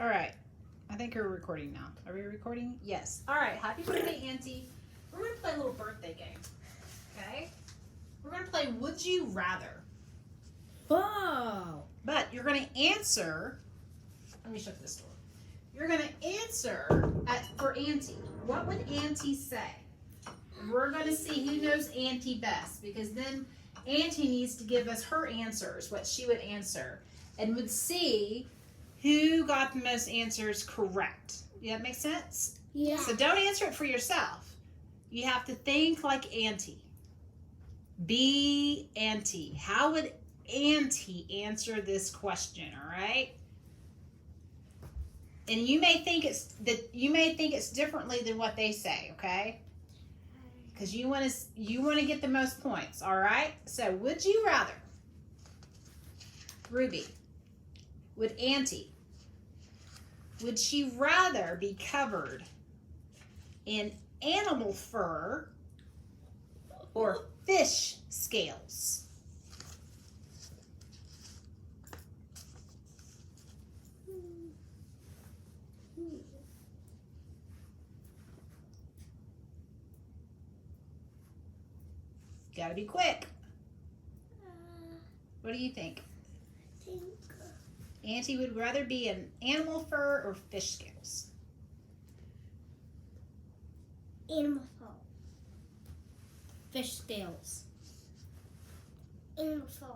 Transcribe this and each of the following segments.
All right. I think we're recording now. Are we recording? Yes. All right. Happy birthday, Auntie. We're going to play a little birthday game. Okay? We're going to play Would You Rather. Whoa. But you're going to answer. Let me shut this door. You're going to answer for Auntie. What would Auntie say? We're going to see who knows Auntie best, because then Auntie needs to give us her answers, what she would answer, and would see who got the most answers correct. Yeah, that make sense? Yeah. So don't answer it for yourself. You have to think like Auntie. Be Auntie. How would Auntie answer this question, all right? And you may think it's differently than what they say, okay? Because you want to get the most points, all right? So, would you rather, Ruby, would Auntie, would she rather be covered in animal fur or fish scales? Gotta be quick. What do you think? Auntie would rather be an animal fur or fish scales? Animal fur. Fish scales. Animal fur.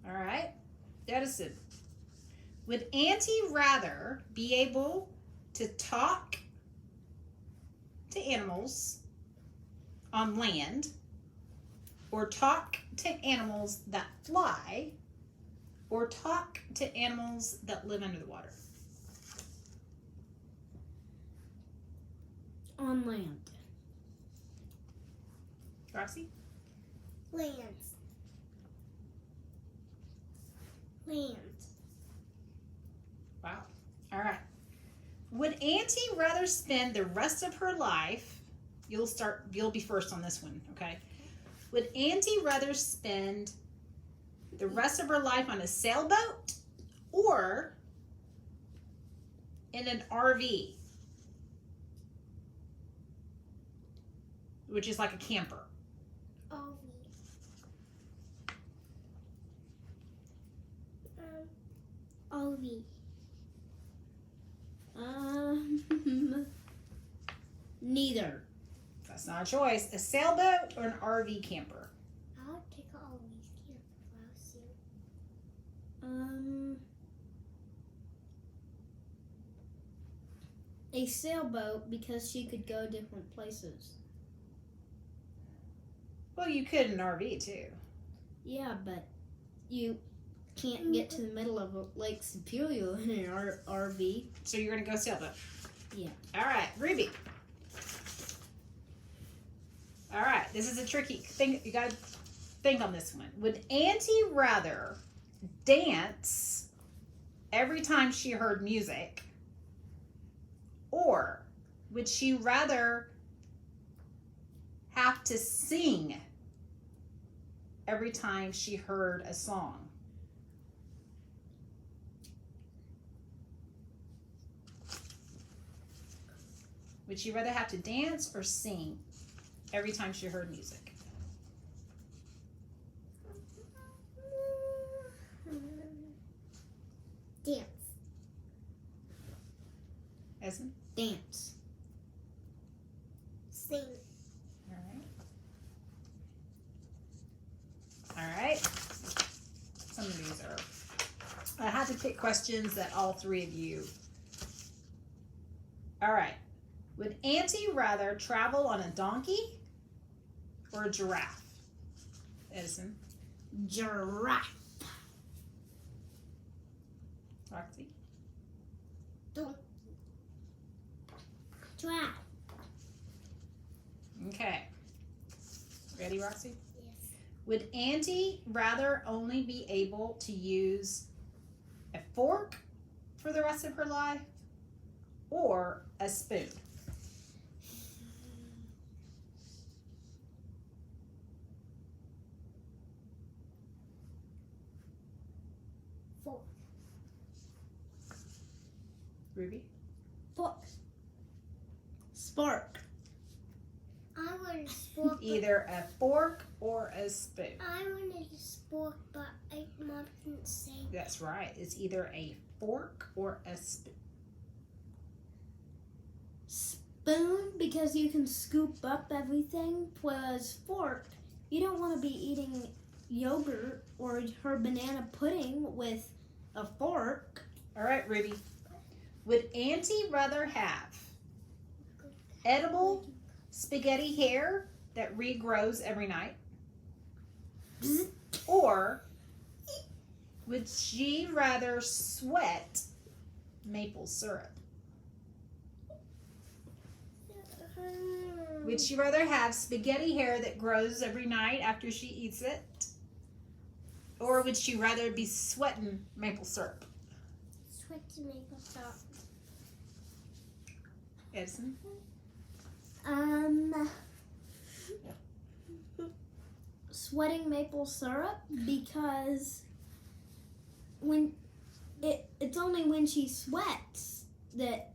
All right. Edison, would Auntie rather be able to talk to animals on land or talk to animals that fly or talk to animals that live under the water? On land. Roxy? Land. Land. Wow. All right. Would Auntie rather spend the rest of her life, you'll be first on this one, okay? Would Auntie rather spend the rest of her life on a sailboat or in an RV, which is like a camper? RV. Neither. That's not a choice. A sailboat or an RV camper? I'll take an RV camper. A sailboat, because she could go different places. Well, you could in an RV too. Yeah, but you can't get to the middle of Lake Superior in an RV. So you're going to go sailboat? Yeah. All right, Ruby. All right, this is a tricky thing. You got to think on this one. Would Auntie rather dance every time she heard music, or would she rather have to sing every time she heard a song? Would she rather have to dance or sing every time she heard music? Dance. Essen? Dance. Sing. All right. All right. Some of these are... I had to pick questions that all three of you... All right. Would Auntie rather travel on a donkey or a giraffe? Edison? Giraffe. Roxy? Donkey. Giraffe. Okay. Ready, Roxy? Yes. Would Auntie rather only be able to use a fork for the rest of her life or a spoon? Fork. Ruby? Fork. Spark. I wanted a spork. Either a fork or a spoon. I wanted a spork, but Mom didn't say. That's right. It's either a fork or a spoon. Spoon, because you can scoop up everything, whereas fork, you don't want to be eating yogurt or her banana pudding with a fork. All right, Ruby. Would Auntie rather have edible spaghetti hair that regrows every night? Or would she rather sweat maple syrup? Would she rather have spaghetti hair that grows every night after she eats it? Or would she rather be sweating maple syrup? Sweat to maple syrup. Edison? Sweating maple syrup, because it's only when she sweats that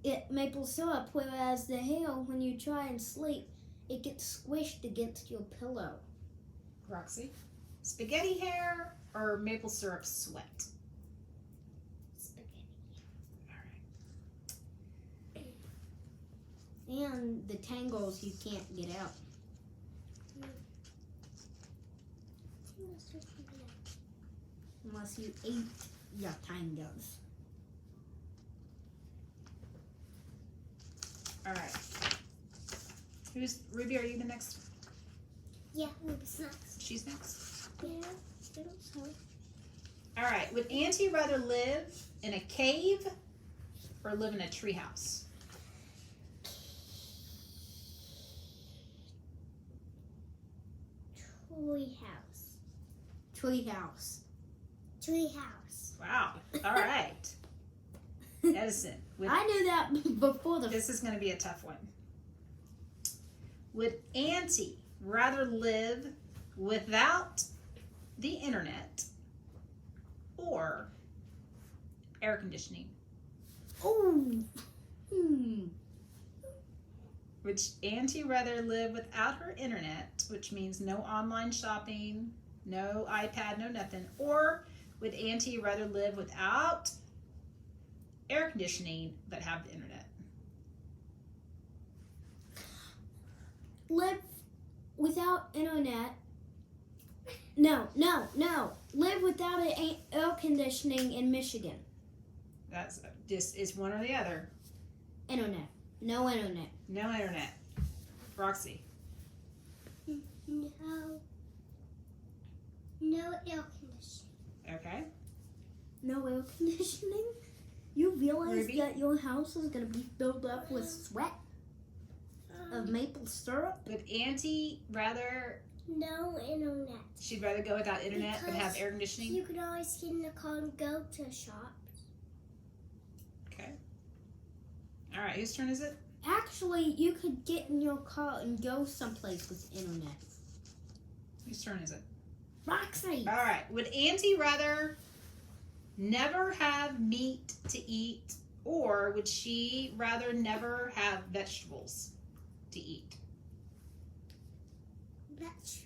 it maple syrup, whereas the hair, when you try and sleep, it gets squished against your pillow. Roxy? Spaghetti hair or maple syrup sweat? Spaghetti. All right. And the tangles you can't get out. Unless you ate your tangles. All right. Ruby, are you the next? Yeah, Ruby's next. She's next. Yeah, I think so. All right. Would Auntie rather live in a cave or live in a treehouse? Treehouse. Treehouse. Wow. All right. Edison. I knew that before the. This is going to be a tough one. Would Auntie rather live without the internet or air conditioning? Oh. Would Auntie rather live without her internet, which means no online shopping, no iPad, no nothing, or would Auntie rather live without air conditioning but have the internet? Live without internet. No. Live without air conditioning in Michigan. That's just, it's one or the other. Internet. No internet. No internet. Roxy. No. No air conditioning. Okay. No air conditioning? You realize Ruby? that your house is going to be filled up with sweat of maple syrup? Would Auntie rather, No internet. she'd rather go without internet but have Because air conditioning? You could always get in the car and go to shops. Okay. All right, whose turn is it? Actually, you could get in your car and go someplace with internet. Whose turn is it? Roxy! All right. Would Auntie rather never have meat to eat, or would she rather never have vegetables to eat? Vegetables.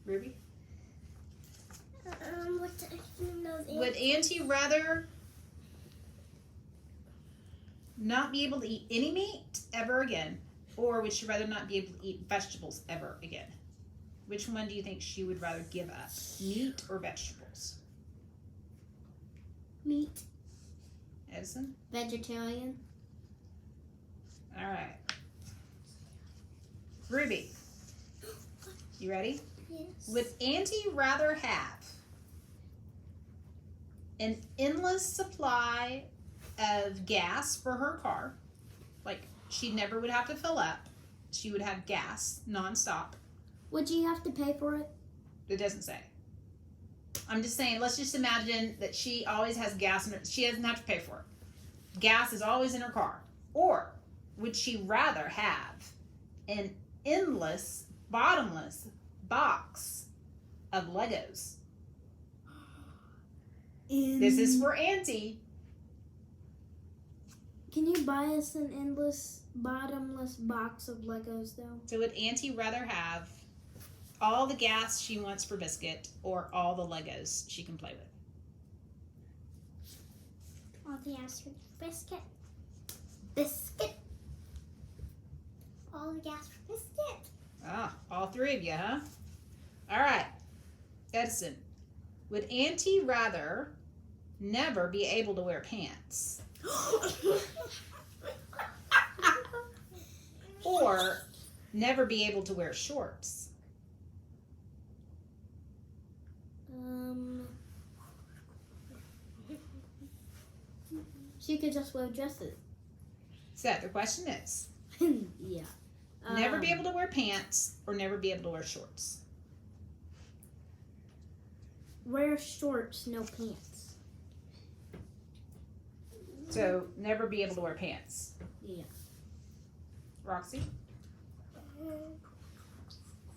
Ruby? What the, Would Auntie rather not be able to eat any meat ever again, or would she rather not be able to eat vegetables ever again? Which one do you think she would rather give up, meat or vegetables? Meat. Edison? Vegetarian. All right. Ruby, you ready? Yes. Would Auntie rather have an endless supply of gas for her car? Like, she never would have to fill up. She would have gas nonstop. Would you have to pay for it? It doesn't say. I'm just saying, let's just imagine that she always has gas in her, she doesn't have to pay for it. Gas is always in her car. Or would she rather have an endless, bottomless box of Legos? Ew. This is for Auntie. Can you buy us an endless, bottomless box of Legos, though? So would Auntie rather have all the gas she wants for Biscuit or all the Legos she can play with? All the gas for Biscuit. Biscuit. All the gas for Biscuit. Ah, all three of you, huh? All right. Edison, would Auntie rather never be able to wear pants or never be able to wear shorts? She could just wear dresses. So the question is, Yeah. never be able to wear pants or never be able to wear shorts? Wear shorts, no pants. So never be able to wear pants. Yeah. Roxy?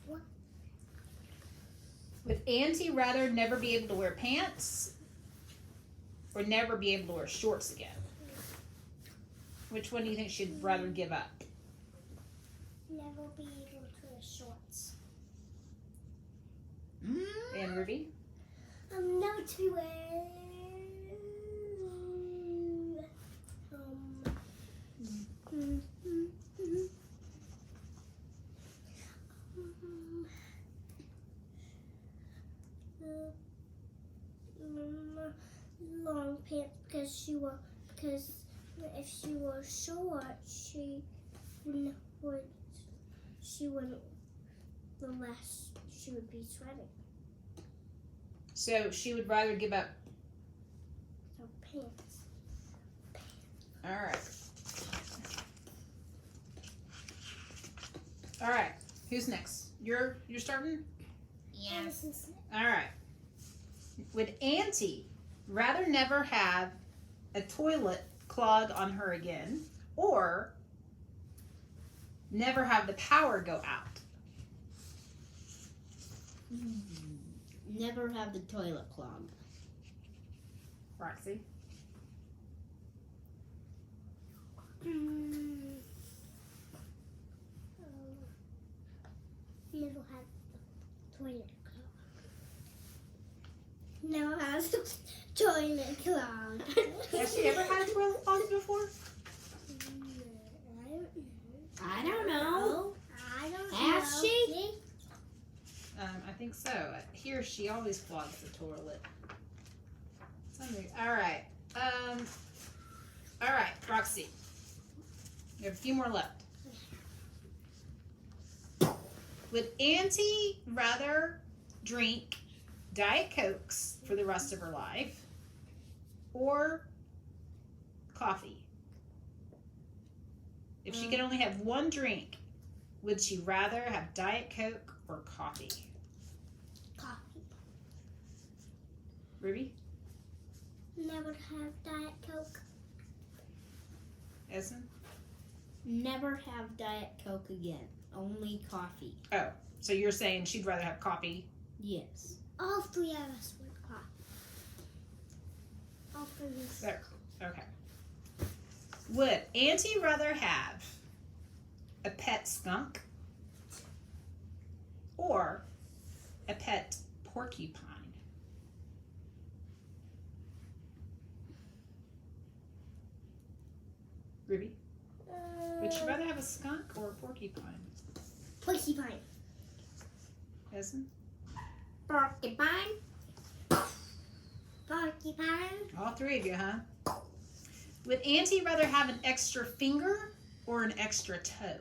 What? Would Auntie rather never be able to wear pants or never be able to wear shorts again? Which one do you think she'd rather give up? Never be able to wear shorts. And Ruby? Never to wear. Long pants because if she wore short, she wouldn't the less she would be sweating. So she would rather give up. So pants. All right. All right. Who's next? You're starting? Yes. All right. Would Auntie rather never have a toilet clog on her again or never have the power go out? Never have the toilet clogged. Roxy? Never had the toilet clog. Never had the toilet clog. Has she ever had toilet clogs before? I don't know. I don't know. Has she? I think so. Here she always clogs the toilet. All right. All right, Roxy. We have a few more left. Would Auntie rather drink Diet Cokes for the rest of her life or coffee? If she could only have one drink, would she rather have Diet Coke or coffee? Coffee. Ruby? Never have Diet Coke. Essen? Never have Diet Coke again. Only coffee. Oh, so you're saying she'd rather have coffee? Yes. All three of us want coffee. All three of us. There. Okay. Would Auntie rather have a pet skunk or a pet porcupine? Ruby? Would you rather have a skunk or a porcupine? Porcupine. Essen? Porcupine. Porcupine. All three of you, huh? Would Auntie rather have an extra finger or an extra toe?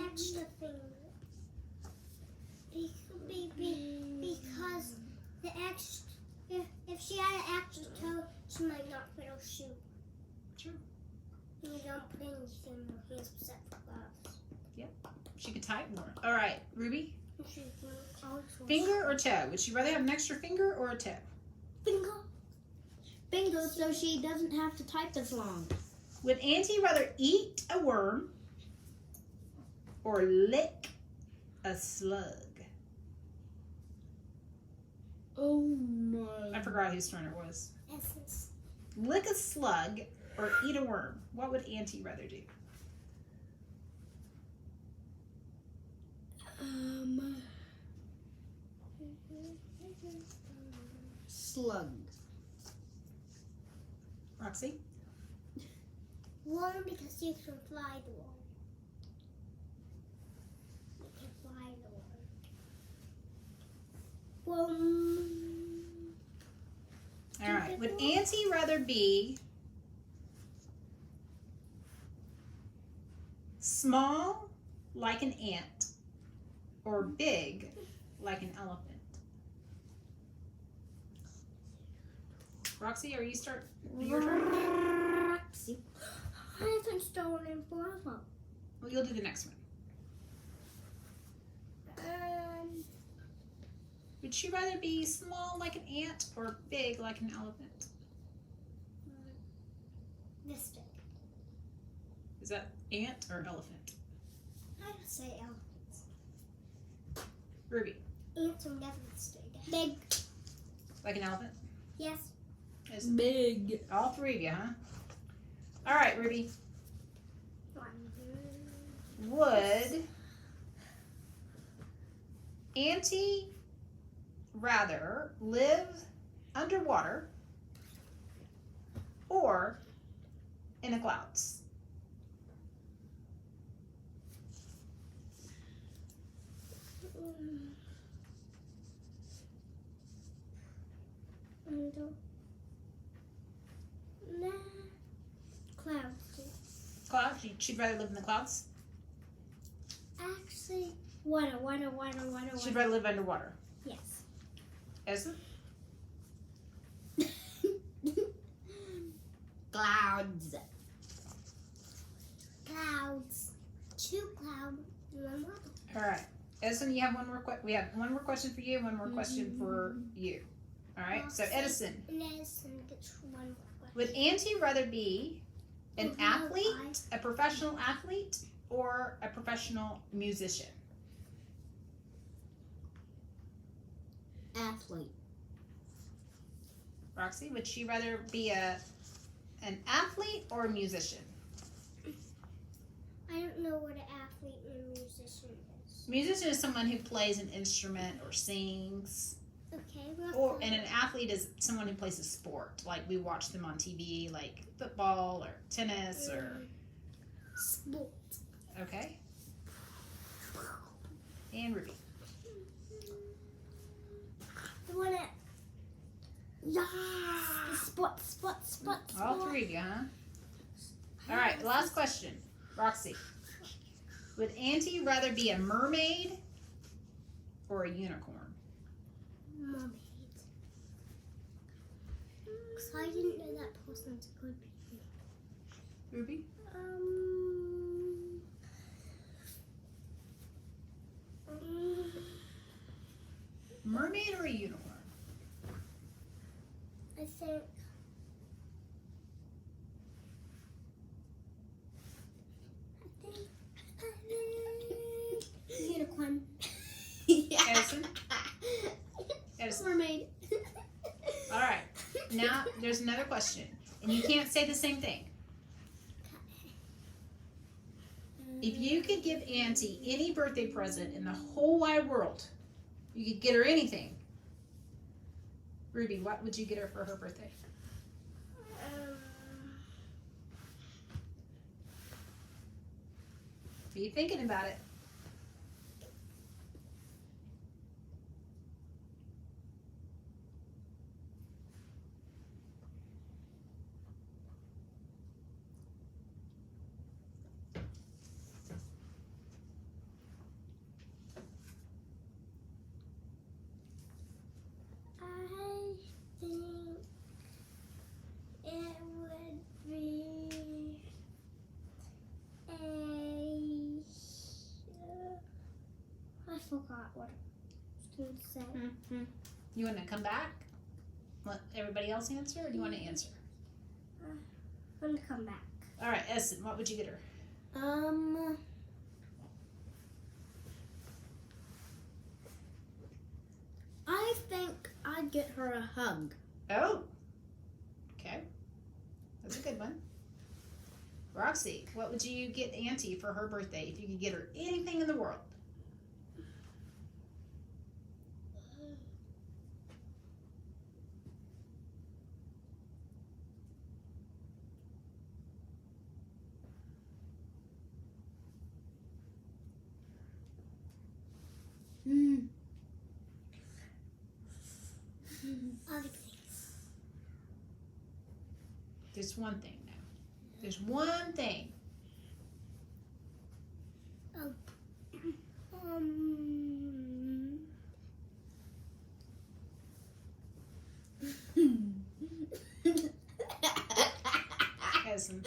Extra finger. Because the extra, if she had an extra toe, she might not fit her shoe. Sure. You don't put anything in her hands except for gloves. She could type more. All right, Ruby? She can always wear Finger or toe? Would she rather have an extra finger or a toe? Finger. Bingo, so she doesn't have to type as long. Would Auntie rather eat a worm or lick a slug? Oh my. I forgot whose turn it was. Essence. Lick a slug or eat a worm. What would Auntie rather do? Slug. Roxy? Worm because you can fly the worm. You can fly the worm. Worm. All right. Would Auntie rather be small like an ant or big like an elephant? Roxy, are you start your turn? Roxy. I haven't stolen forever. Well, you'll do the next one. Would she rather be small like an ant or big like an elephant? This big. Is that ant or elephant? I would say elephants. Ruby, Ants are never this big. Big. like an elephant? Yes. Is Big. all three of you, huh? All right, Ruby. Would Auntie rather live underwater or in the clouds? Nah. Clouds. Clouds? She'd rather live in the clouds? Actually, water. She'd rather live underwater. Yes. Ezra? Clouds. Clouds. Two clouds. One water. All right. Edison, you have one more. We have one more question for you. One more question for you. All right. So Edison, Edison gets one more question. would Auntie rather be an athlete, a professional athlete, or a professional musician? Athlete. Roxy, would she rather be an athlete or a musician? I don't know what an athlete and a musician is. Musician is someone who plays an instrument or sings. Okay. And an athlete is someone who plays a sport. Like we watch them on TV, like football or tennis or. Sport. Okay. And Ruby. The one that. Yeah. Sport. All three of you, huh? All right, last question. Roxy. Would Auntie rather be a mermaid or a unicorn? Mermaid. Because I didn't know that person's good people. Ruby? Mermaid or a unicorn? I think. Unicorn. Edison? Edison. Mermaid. All right. Now there's another question. And you can't say the same thing. If you could give Auntie any birthday present in the whole wide world, you could get her anything. Ruby, what would you get her for her birthday? Are you thinking about it? I think it would be I forgot what I was going to say. You want to come back? Let everybody else answer, or do you want to answer? I'm going to come back. All right, Essen, what would you get her? I think I'd I'd get her a hug. Oh. Okay. That's a good one. Roxy, what would you get Auntie for her birthday if you could get her anything in the world? Other things. There's one thing now. There's one thing. Cousin.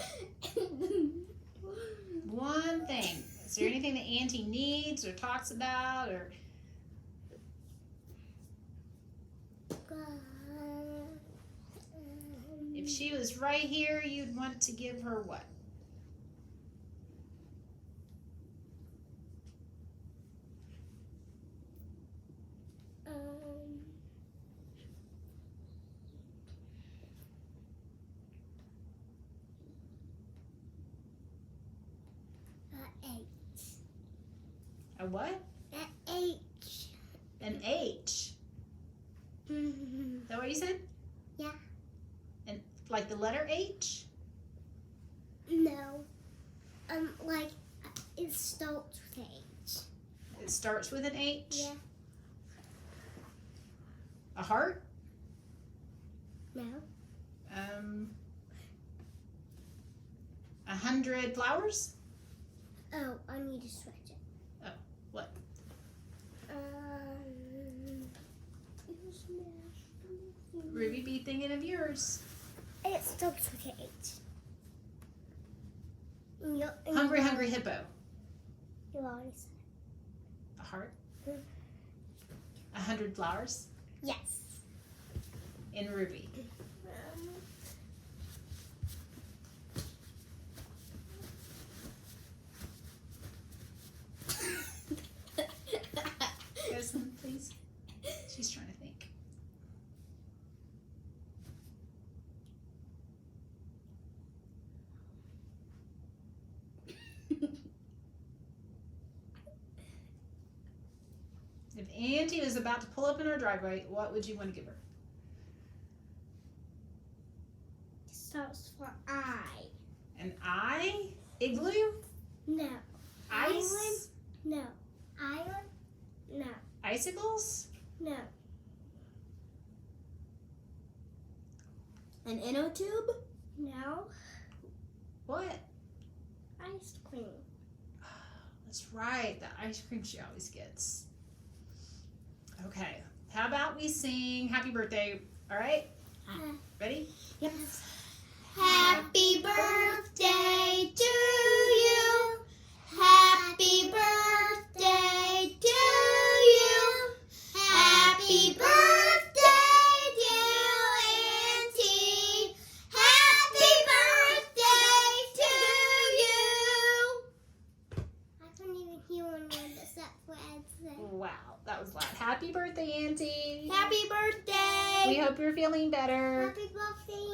One thing. Is there anything that Auntie needs or talks about or if she was right here, you'd want to give her what? A what? H. An H. Is that what you said? Yeah. And like the letter H? No. Like it starts with H. It starts with an H? Yeah. A heart? No. 100 flowers? Oh, I need to stretch it. Oh, what? Ruby be thinking of yours. It starts with an H. Hungry, hungry hippo. You already said A heart? Mm. 100 flowers? it. Yes. In Ruby. Cousin, please. She's trying to think. If Auntie was about to pull up in our driveway, what would you want to give her? It starts for I. An eye? Igloo? No. Ice? No. Island? No. Icicles? No. An inno tube? No. What? Ice cream. That's right, the ice cream she always gets. Okay, how about we sing Happy Birthday, all right? Ready? Yep. Happy birthday to you. Happy birthday to you. Happy birthday, dear Auntie. Happy birthday to you. I couldn't even hear one word except for Ed said. Wow, that was loud. Happy birthday, Auntie. Happy birthday! We hope you're feeling better. Happy birthday,